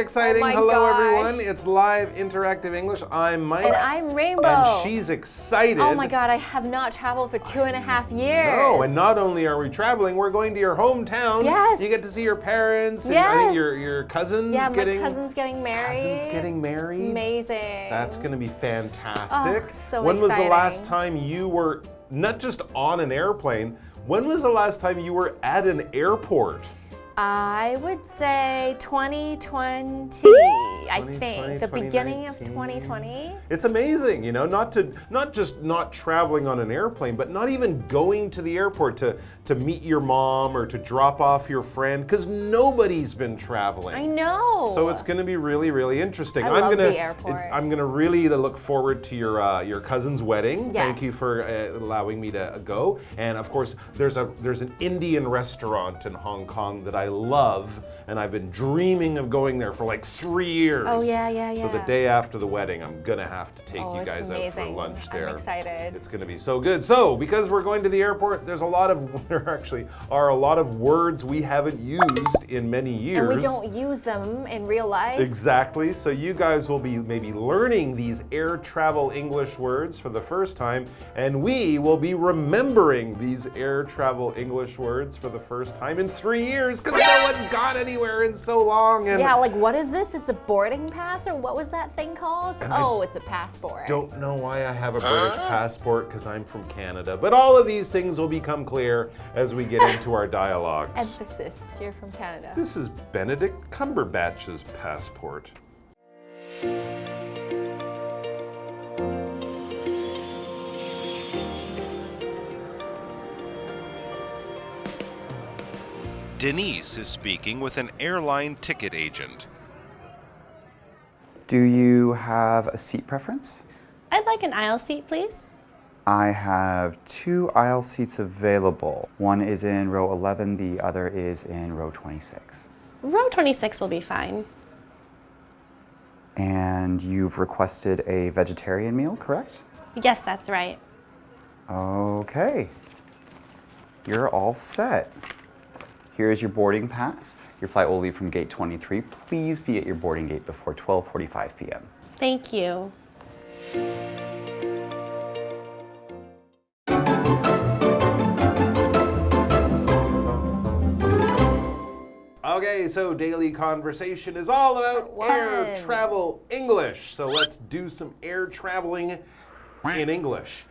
exciting. Oh my Hello, gosh. everyone. It's Live Interactive English. I'm Mike. And I'm Rainbow. And she's excited. Oh my God, I have not traveled for 2.5 years. No, and not only are we traveling, we're going to your hometown. Yes. You get to see your parents. And Yes. I think your cousins Yeah, getting... my cousin's getting married. Cousins getting married. Amazing. That's going to be fantastic. Oh, so when was the exciting. last time you were not just on an airplane, when was the last time you were at an airport? I would say 2020, I think. The beginning of 2020. It's amazing, you know, not just not traveling on an airplane, but not even going to the airport to meet your mom or to drop off your friend, because nobody's been traveling. I know. So it's going to be really, really interesting. I love the airport. I'm going to really look forward to your cousin's wedding. Yes. Thank you for allowing me to go. And of course, there's an Indian restaurant in Hong Kong that I love, and I've been dreaming of going there for like 3 years. Oh, yeah. So the day after the wedding, I'm gonna have to take you guys amazing. out for lunch there. I'm excited. It's gonna be so good. So because we're going to the airport, there actually are a lot of words we haven't used in many years. And we don't use them in real life. Exactly. So you guys will be maybe learning these air travel English words for the first time, and we will be remembering these air travel English words for the first time in 3 years, because no one's gone anywhere in so long. And yeah, like what is this? It's a boarding pass, or what was that thing called? Oh, it's a passport. Don't know why I have a British passport, because I'm from Canada. But all of these things will become clear as we get into our dialogues. Emphasis, you're from Canada. This is Benedict Cumberbatch's passport. Denise is speaking with an airline ticket agent. Do you have a seat preference? I'd like an aisle seat, please. I have 2 aisle seats available. One is in row 11, the other is in row 26. Row 26 will be fine. And you've requested a vegetarian meal, correct? Yes, that's right. Okay. You're all set. Here is your boarding pass. Your flight will leave from gate 23. Please be at your boarding gate before 12:45 p.m. Thank you. Okay, so daily conversation is all about air travel English. So let's do some air traveling in English.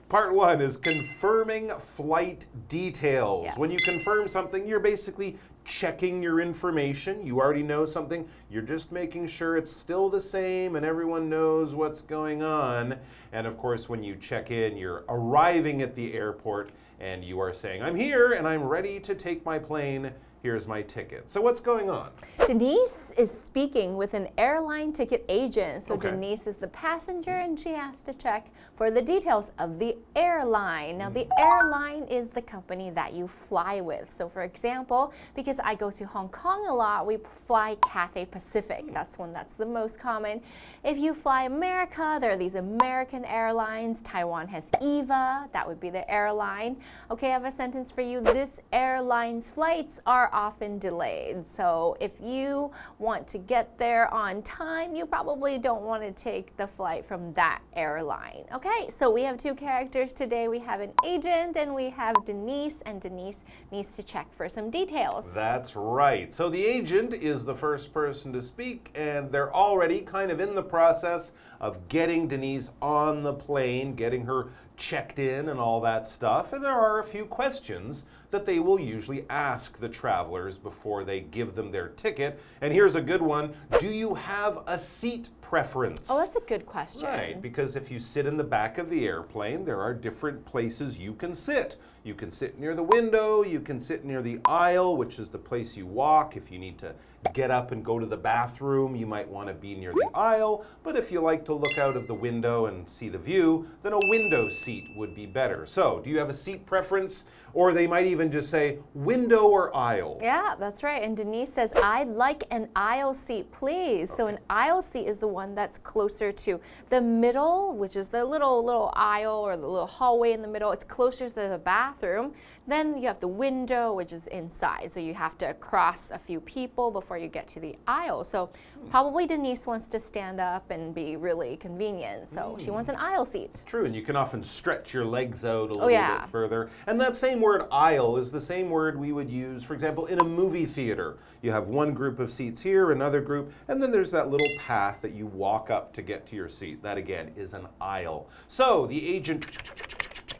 Part 1 is confirming flight details. Yeah. When you confirm something, you're basically checking your information. You already know something. You're just making sure it's still the same and everyone knows what's going on. And of course, when you check in, you're arriving at the airport and you are saying, I'm here and I'm ready to take my plane. Here's my ticket. So what's going on? Denise is speaking with an airline ticket agent. So Okay. Denise is the passenger and she has to check for the details of the airline. Now the airline is the company that you fly with. So for example, because I go to Hong Kong a lot, we fly Cathay Pacific. That's one that's the most common. If you fly America, there are these American airlines. Taiwan has EVA, that would be the airline. Okay, I have a sentence for you. This airline's flights are often delayed. So if you want to get there on time, you probably don't want to take the flight from that airline. Okay, so we have 2 characters today. We have an agent and we have Denise, and Denise needs to check for some details. That's right. So the agent is the first person to speak, and they're already kind of in the process of getting Denise on the plane, getting her checked in and all that stuff. And there are a few questions that they will usually ask the travelers before they give them their ticket. And here's a good one. Do you have a seat preference? Oh, that's a good question. Right, because if you sit in the back of the airplane, there are different places you can sit. You can sit near the window, you can sit near the aisle, which is the place you walk. If you need to get up and go to the bathroom, you might want to be near the aisle. But if you like to look out of the window and see the view, then a window seat would be better. So, do you have a seat preference? Or they might even just say window or aisle. Yeah, that's right. And Denise says, I'd like an aisle seat, please. So an aisle seat is the one that's closer to the middle, which is the little aisle or the little hallway in the middle. It's closer to the bathroom. Then you have the window, which is inside. So you have to cross a few people before you get to the aisle. So probably Denise wants to stand up and be really convenient. So she wants an aisle seat. True, and you can often stretch your legs out a little bit further. And that same word aisle is the same word we would use, for example, in a movie theater. You have one group of seats here, another group, and then there's that little path that you walk up to get to your seat. That again is an aisle. So the agent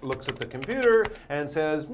looks at the computer and says,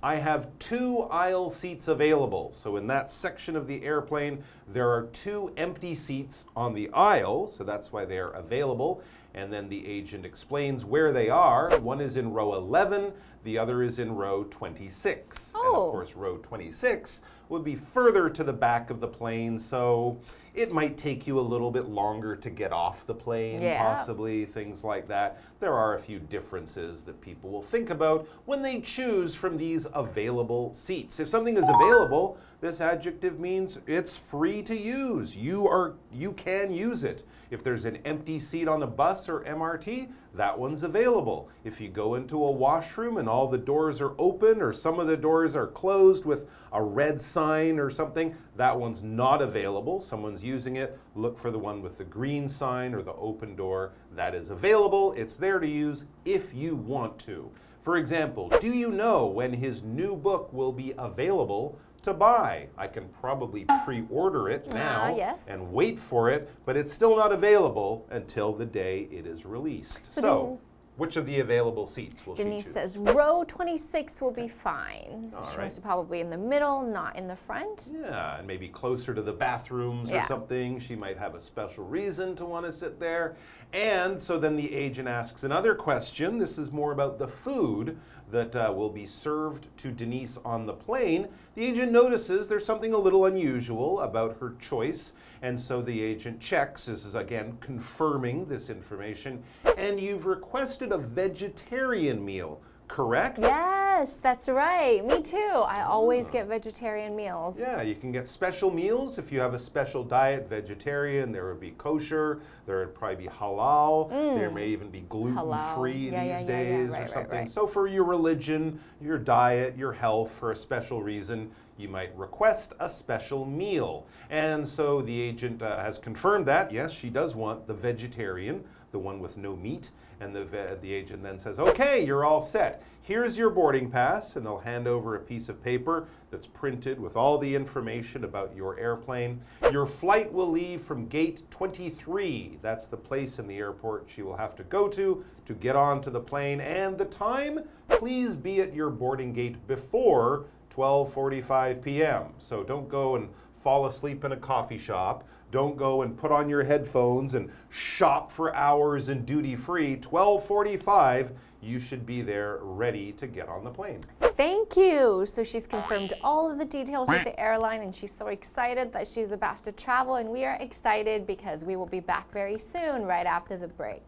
I have 2 aisle seats available. So in that section of the airplane, there are 2 empty seats on the aisle, so that's why they are available. And then the agent explains where they are. One is in row 11, the other is in row 26. And of course, row 26 would be further to the back of the plane, so it might take you a little bit longer to get off the plane, possibly, things like that. There are a few differences that people will think about when they choose from these available seats. If something is available, this adjective means it's free to use. You can use it. If there's an empty seat on a bus or MRT, that one's available. If you go into a washroom and all the doors are open or some of the doors are closed with a red sign or something, that one's not available. Someone's using it. Look for the one with the green sign or the open door. That is available. It's there to use if you want to. For example, do you know when his new book will be available to buy? I can probably pre-order it now and wait for it, but it's still not available until the day it is released. So which of the available seats will Denise she choose? says row 26 will be fine. So she wants to probably in the middle, not in the front. Yeah, and maybe closer to the bathrooms or something. She might have a special reason to want to sit there. And so then the agent asks another question. This is more about the food that will be served to Denise on the plane. The agent notices there's something a little unusual about her choice, and so the agent checks. This is again confirming this information. And you've requested a vegetarian meal, correct? Yes, that's right. Me too. I always get vegetarian meals. Yeah, you can get special meals if you have a special diet, vegetarian. There would be kosher. There would probably be halal. There may even be gluten-free these days or something. So for your religion, your diet, your health, for a special reason, you might request a special meal. And so the agent has confirmed that, yes, she does want the vegetarian, the one with no meat. And the agent then says, okay, you're all set. Here's your boarding pass, and they'll hand over a piece of paper that's printed with all the information about your airplane. Your flight will leave from gate 23. That's the place in the airport she will have to go to get onto the plane. And the time, please be at your boarding gate before 12:45 p.m. So don't go and fall asleep in a coffee shop. Don't go and put on your headphones and shop for hours in duty free. 12:45, you should be there ready to get on the plane. Thank you. So she's confirmed all of the details with the airline, and she's so excited that she's about to travel, and we are excited because we will be back very soon, right after the break.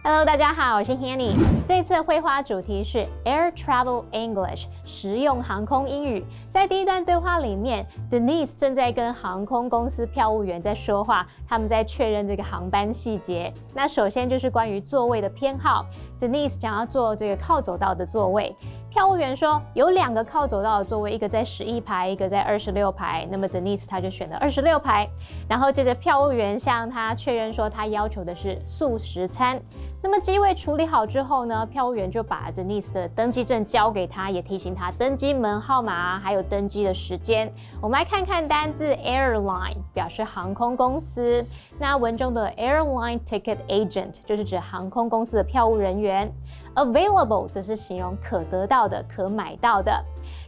Hello， 大家好，我是 Hanny。这次的绘画主题是 Air Travel English 实用航空英语。在第一段对话里面 ，Denise 正在跟航空公司票务员在说话，他们在确认这个航班细节。那首先就是关于座位的偏好 ，Denise 想要坐这个靠走道的座位。票务员说有2个靠走道的座位，一个在11排，一个在26排。那么 Denise 她就选了26排。然后接着票务员向她确认说，他要求的是素食餐。那么机位处理好之后呢，票务员就把 Denise 的登机证交给他，也提醒他登机门号码还有登机的时间。我们来看看单字 airline 表示航空公司。那文中的 airline ticket agent 就是指航空公司的票务人员。Available 则是形容可得到的、可买到的。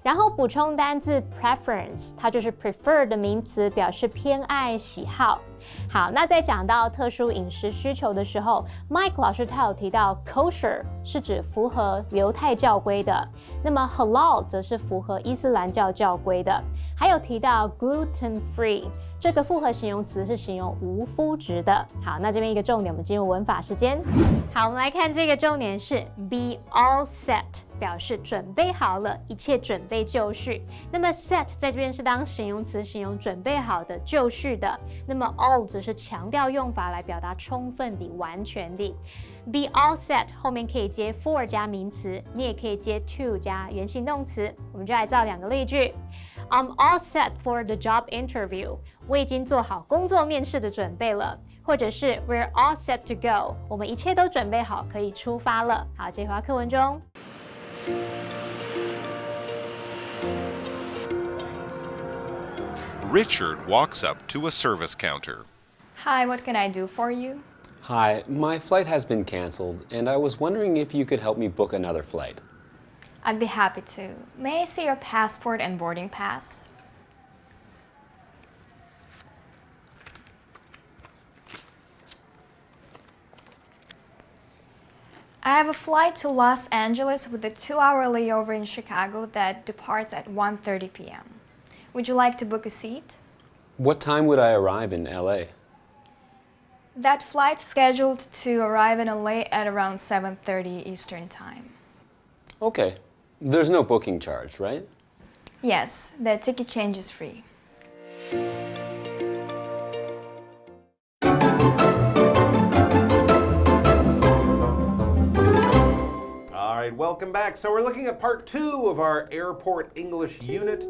然后补充单字 preference， 它就是 prefer 的名词，表示偏爱、喜好。好，那在讲到特殊饮食需求的时候 ，Mike 老师他有提到 kosher 是指符合犹太教规的，那么 halal 则是符合伊斯兰教教规的，还有提到 gluten free。这个复合形容词是形容无麸质的。好，那这边一个重点，我们进入文法时间。好，我们来看这个重点是 be all set。表示准备好了，一切准备就绪。那么 set 在这边是当形容词，形容准备好的、就绪的。那么 all 则是强调用法来表达充分地、完全地。Be all set 后面可以接 for 加名词，你也可以接 to 加原形动词。我们就来造2个例句。I'm all set for the job interview. 我已经做好工作面试的准备了。或者是 We're all set to go. 我们一切都准备好，可以出发了。好，这句话课文中。Richard walks up to a service counter. Hi, what can I do for you? Hi, my flight has been canceled, and I was wondering if you could help me book another flight. I'd be happy to. May I see your passport and boarding pass? I have a flight to Los Angeles with a 2-hour layover in Chicago that departs at 1:30 p.m. Would you like to book a seat? What time would I arrive in LA? That flight's scheduled to arrive in LA at around 7:30 Eastern Time. Okay. There's no booking charge, right? Yes, the ticket change is free. Welcome back. So we're looking at part 2 of our airport English unit.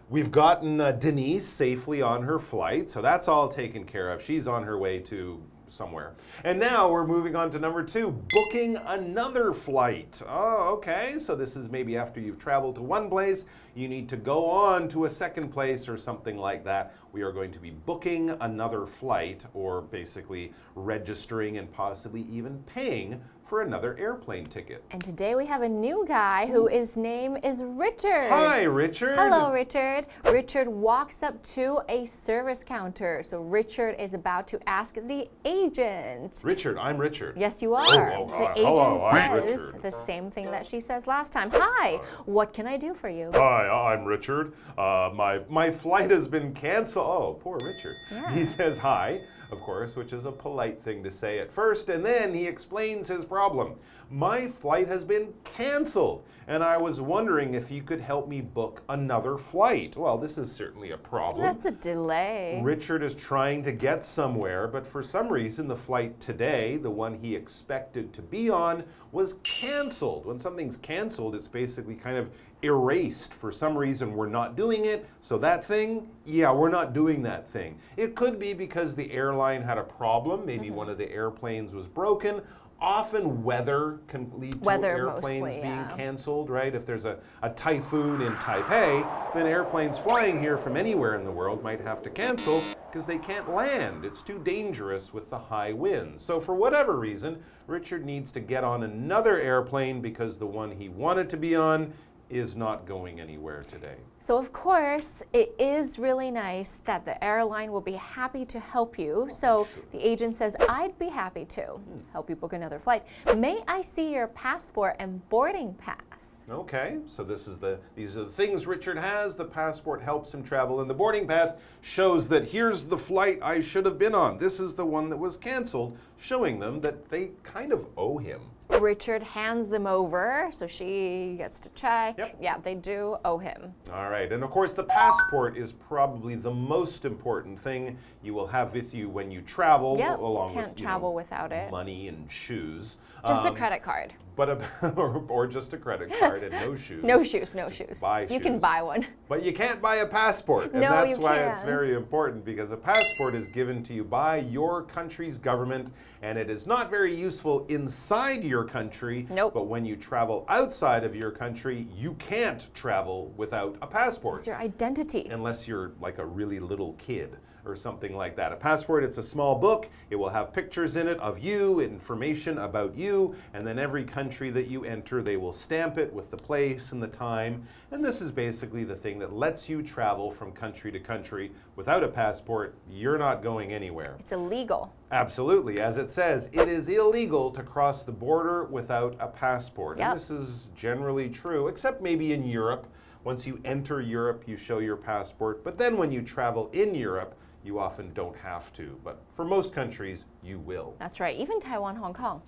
We've gotten Denise safely on her flight, so that's all taken care of. She's on her way to somewhere. And now we're moving on to number 2, booking another flight. Oh, okay. So this is maybe after you've traveled to one place, you need to go on to a second place or something like that. We are going to be booking another flight, or basically registering and possibly even paying for another airplane ticket. And today we have a new guy whose name is Richard. Hi, Richard. Hello, Richard. Richard walks up to a service counter. So Richard is about to ask the agent. Richard, I'm Richard. Yes, you are. The agent hello, I'm says Richard. the same thing that she says last time. Hi, what can I do for you? Hi, I'm Richard. My flight has been canceled. Oh, poor Richard. Yeah. He says hi, of course, which is a polite thing to say at first, and then he explains his problem. My flight has been canceled, and I was wondering if you could help me book another flight. Well, this is certainly a problem. That's a delay. Richard is trying to get somewhere, but for some reason the flight today, the one he expected to be on, was canceled. When something's canceled, it's basically kind of erased. For some reason we're not doing it, so that thing, yeah, we're not doing that thing. It could be because the airline had a problem, maybe one of the airplanes was broken. Often weather can lead to airplanes mostly, being canceled, right? If there's a typhoon in Taipei, then airplanes flying here from anywhere in the world might have to cancel because they can't land. It's too dangerous with the high winds. So for whatever reason, Richard needs to get on another airplane because the one he wanted to be on is not going anywhere today. So of course, it is really nice that the airline will be happy to help you. So the agent says, I'd be happy to help you book another flight. May I see your passport and boarding pass? Okay, so these are the things Richard has. The passport helps him travel, and the boarding pass shows that here's the flight I should have been on. This is the one that was canceled, showing them that they kind of owe him. Richard hands them over, so she gets to check. Yep. Yeah, they do owe him. All right, and of course the passport is probably the most important thing you will have with you when you travel, Yep, along can't with travel without it. money and shoes. Just a credit card. Or just a credit card and no shoes. No shoes, no shoes. Buy You can shoes. buy one. But you can't buy a passport, and No, that's you why it's can't. very important, because a passport is given to you by your country's government, and it is not very useful inside your country. Nope. But when you travel outside of your country, you can't travel without a passport. It's your identity. Unless you're like a really little kid or something like that. A passport, it's a small book. It will have pictures in it of you, information about you, and then every country that you enter, they will stamp it with the place and the time. And this is basically the thing that lets you travel from country to country. Without a passport, you're not going anywhere. It's illegal. Absolutely. As it says, it is illegal to cross the border without a passport. Yep. And this is generally true, except maybe in Europe. Once you enter Europe, you show your passport. But then when you travel in Europe, you often don't have to. But for most countries, you will. That's right, even Taiwan, Hong Kong.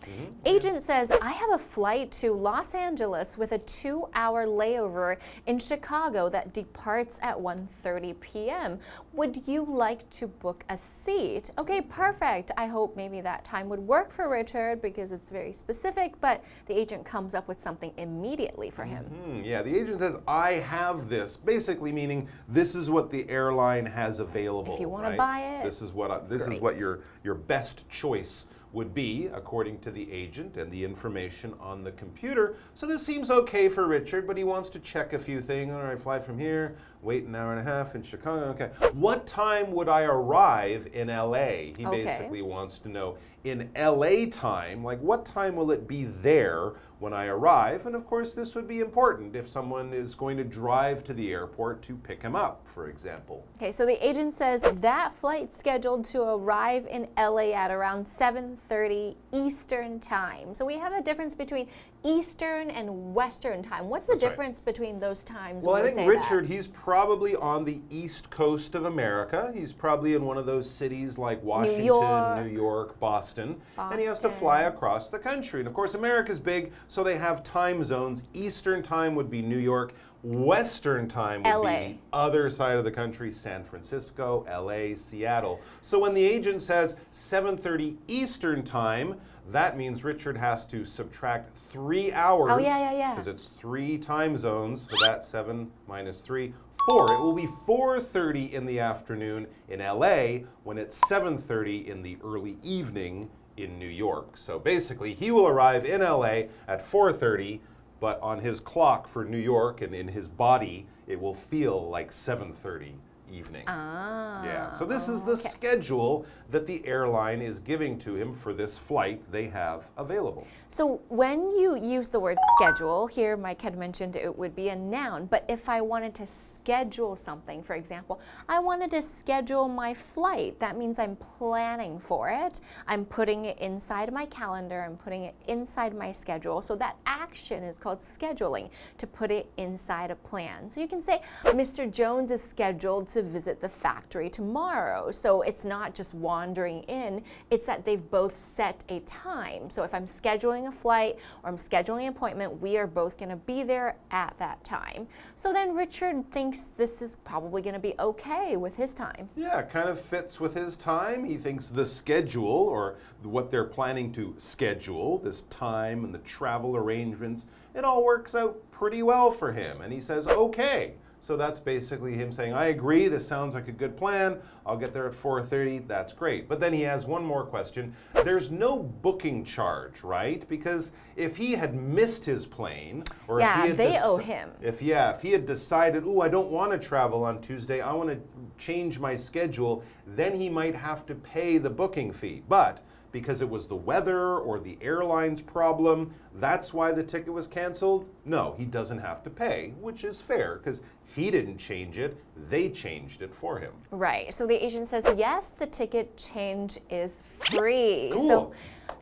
Agent says, I have a flight to Los Angeles with a 2-hour layover in Chicago that departs at 1:30 p.m. Would you like to book a seat? Okay, perfect. I hope maybe that time would work for Richard because it's very specific, but the agent comes up with something immediately for him. Yeah, the agent says, I have this, basically meaning this is what the airline has available. If you want to right? buy it, this is what your best choice would be according to the agent and the information on the computer. So this seems okay for Richard, but he wants to check a few things. All right, fly from here, wait an hour and a half in Chicago. Okay. What time would I arrive in LA? He basically wants to know in LA time, like what time will it be there when I arrive? And of course, this would be important if someone is going to drive to the airport to pick him up, for example. Okay, so the agent says that flight's scheduled to arrive in LA at around 7:30 Eastern time. So we have a difference between Eastern and Western time. What's the difference between those times? Well, when I we think say Richard, that? he's probably on the East Coast of America. He's probably in one of those cities like Washington, New York, Boston. And he has to fly across the country. And of course, America's big, so they have time zones. Eastern time would be New York. Western time would be the other side of the country, San Francisco, LA, Seattle. So when the agent says 7:30 Eastern time, that means Richard has to subtract 3 hours. Oh, yeah. Because it's 3 time zones. So that's 7 minus 3, 4. It will be 4:30 in the afternoon in LA when it's 7:30 in the early evening in New York. So basically, he will arrive in LA at 4:30, but on his clock for New York and in his body, it will feel like 7:30 evening. Yeah, so this is the schedule that the airline is giving to him for this flight they have available. So when you use the word schedule, here Mike had mentioned it would be a noun, but if I wanted to schedule something, for example, I wanted to schedule my flight, that means I'm planning for it. I'm putting it inside my calendar, I'm putting it inside my schedule. So that action is called scheduling, to put it inside a plan. So you can say, Mr. Jones is scheduled to visit the factory tomorrow. So it's not just wandering in, it's that they've both set a time. So if I'm scheduling a flight or I'm scheduling an appointment, we are both going to be there at that time. So then Richard thinks this is probably going to be okay with his time. Yeah, it kind of fits with his time. He thinks the schedule, or what they're planning to schedule, this time and the travel arrangements, it all works out pretty well for him. And he says, okay. So that's basically him saying, I agree, this sounds like a good plan. I'll get there at 4:30, that's great. But then he has one more question. There's no booking charge, right? Because if he had missed his plane, or if he had they owe him. If he had decided, I don't want to travel on Tuesday, I want to change my schedule, then he might have to pay the booking fee. But because it was the weather or the airline's problem, that's why the ticket was canceled? No, he doesn't have to pay, which is fair because he didn't change it, they changed it for him. Right, so the agent says, yes, the ticket change is free. Cool. So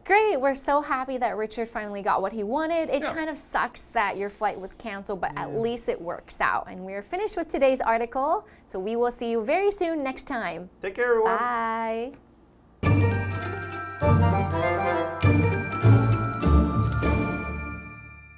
great, we're so happy that Richard finally got what he wanted. It kind of sucks that your flight was canceled, but at least it works out. And we're finished with today's article, so we will see you very soon next time. Take care, everyone. Bye.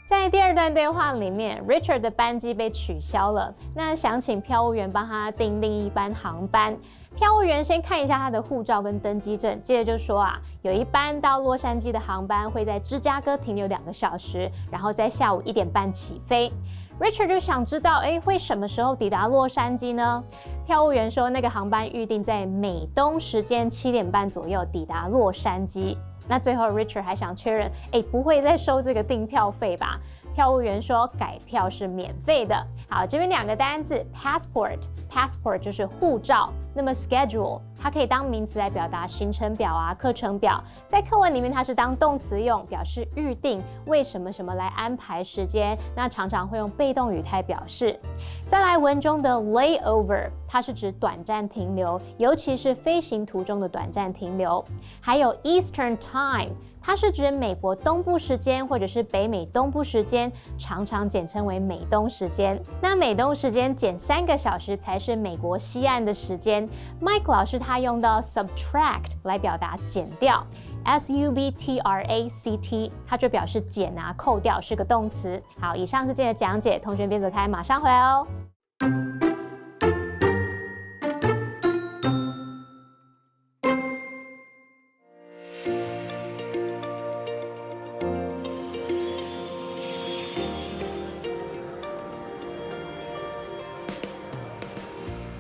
在第二段对话里面 ，Richard 的班机被取消了，那想请票务员帮他订另一班航班。票务员先看一下他的护照跟登机证，接着就说有一班到洛杉矶的航班会在芝加哥停留2个小时，然后在下午1点半起飞。Richard 就想知道，会什么时候抵达洛杉矶呢？票务员说，那个航班预定在美东时间7点半左右抵达洛杉矶。那最后 Richard 还想确认，不会再收这个订票费吧？票务员说改票是免费的。好，这边2个单字 passport 就是护照，那么 schedule 它可以当名词来表达行程表课程表，在课文里面它是当动词用，表示预定，为什么什么来安排时间，那常常会用被动语态表示。再来文中的 layover，它是指短暂停留，尤其是飞行途中的短暂停留。还有 Eastern Time， 它是指美国东部时间或者是北美东部时间，常常简称为美东时间。那美东时间减3个小时才是美国西岸的时间。Mike 老师他用到 subtract 来表达减掉。subtract， 它就表示减啊、扣掉，是个动词。好，以上是今天的讲解，同学别走开，马上回来哦。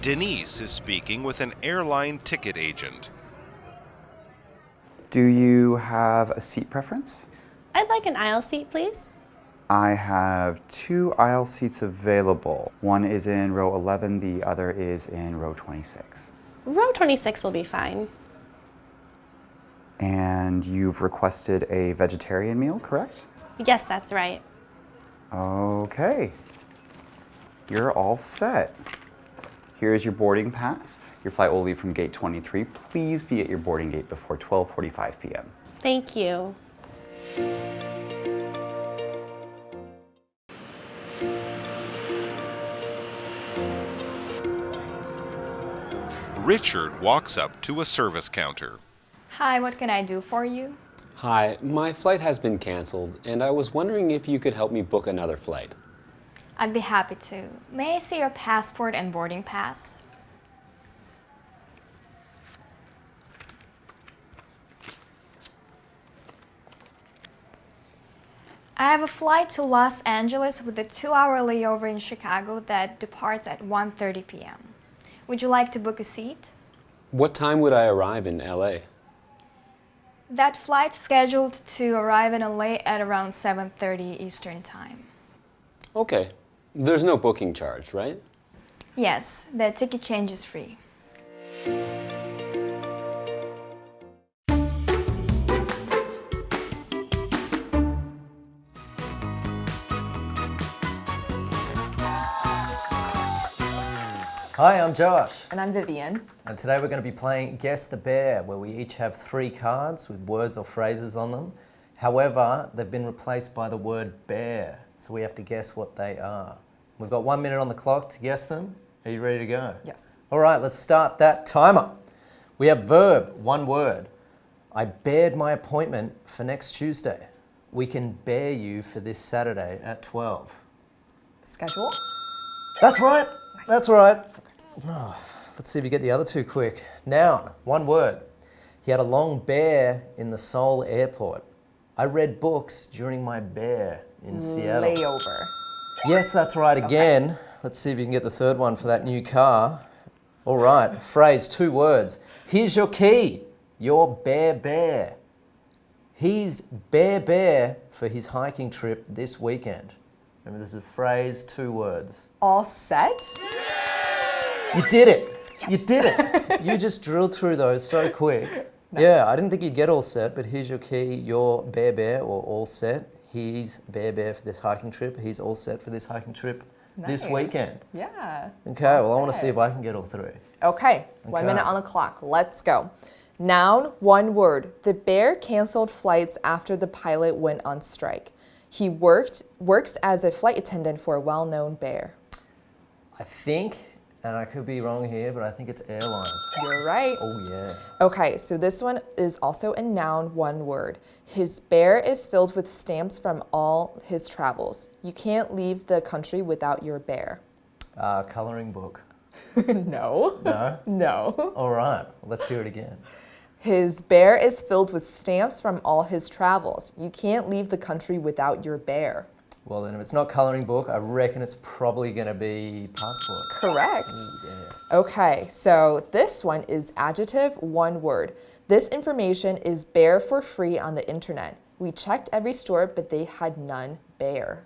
Denise is speaking with an airline ticket agent. Do you have a seat preference? I'd like an aisle seat, please. I have 2 aisle seats available. One is in row 11, the other is in row 26. Row 26 will be fine. And you've requested a vegetarian meal, correct? Yes, that's right. Okay. You're all set. Here is your boarding pass. Your flight will leave from gate 23. Please be at your boarding gate before 12:45 p.m. Thank you. Richard walks up to a service counter. Hi, what can I do for you? Hi, my flight has been canceled, and I was wondering if you could help me book another flight. I'd be happy to. May I see your passport and boarding pass? I have a flight to Los Angeles with a 2-hour layover in Chicago that departs at 1:30 p.m. Would you like to book a seat? What time would I arrive in LA? That flight's scheduled to arrive in LA at around 7:30 Eastern Time. Okay. There's no booking charge, right? Yes, the ticket change is free. Hi, I'm Josh, And I'm Vivian. and today we're going to be playing Guess the Bear, where we each have 3 cards with words or phrases on them. However, they've been replaced by the word bear, so we have to guess what they are. We've got 1 minute on the clock to guess them. Are you ready to go? Yes. All right, let's start that timer. We have verb, 1 word. I bared my appointment for next Tuesday. We can bear you for this Saturday at 12. Schedule. That's right. That's right. Oh, let's see if you get the other 2 quick. Noun, 1 word. He had a long bear in the Seoul airport. I read books during my bear in Seattle. Layover. Yes, that's right again. Let's see if you can get the 3rd one for that new car. All right, phrase, 2 words. Here's your key. Your bear. He's bear for his hiking trip this weekend. Remember, this is a phrase, 2 words. All set? You did it. Yes. You did it. You just drilled through those so quick. Nice. Yeah, I didn't think you'd get all set, but here's your key. You're bear or all set. He's bear for this hiking trip. He's all set for this hiking trip this weekend. Yeah. Okay, well, I want to see if I can get all 3. Okay, 1 minute on the clock. Let's go. Noun, 1 word. The bear canceled flights after the pilot went on strike. He works as a flight attendant for a well-known bear. I think, and I could be wrong here, but I think it's airline. You're right. Oh, yeah. Okay, so this one is also a noun, 1 word. His bear is filled with stamps from all his travels. You can't leave the country without your bear. Colouring book. No. No? No. All right, let's hear it again. His bear is filled with stamps from all his travels. You can't leave the country without your bear. Well, then if it's not colouring book, I reckon it's probably going to be passport. Correct. Ooh, yeah. Okay, so this one is adjective, 1 word. This information is bare for free on the internet. We checked every store, but they had none bare.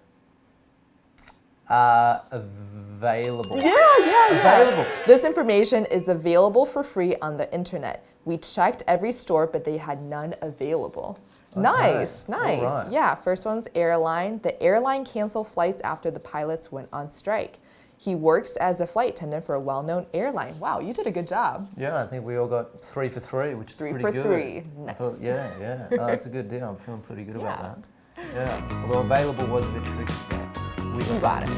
Available. Yeah. Available. This information is available for free on the internet. We checked every store, but they had none available. Okay. Nice. All right. Yeah, first one's airline. The airline canceled flights after the pilots went on strike. He works as a flight attendant for a well-known airline. Wow, you did a good job. Yeah, I think we all got 3 for 3, which is Three pretty for good. three. I Nice. thought, yeah. Oh, that's a good deal. I'm feeling pretty good about that. Yeah. Although available was a bit tricky. But we You got it.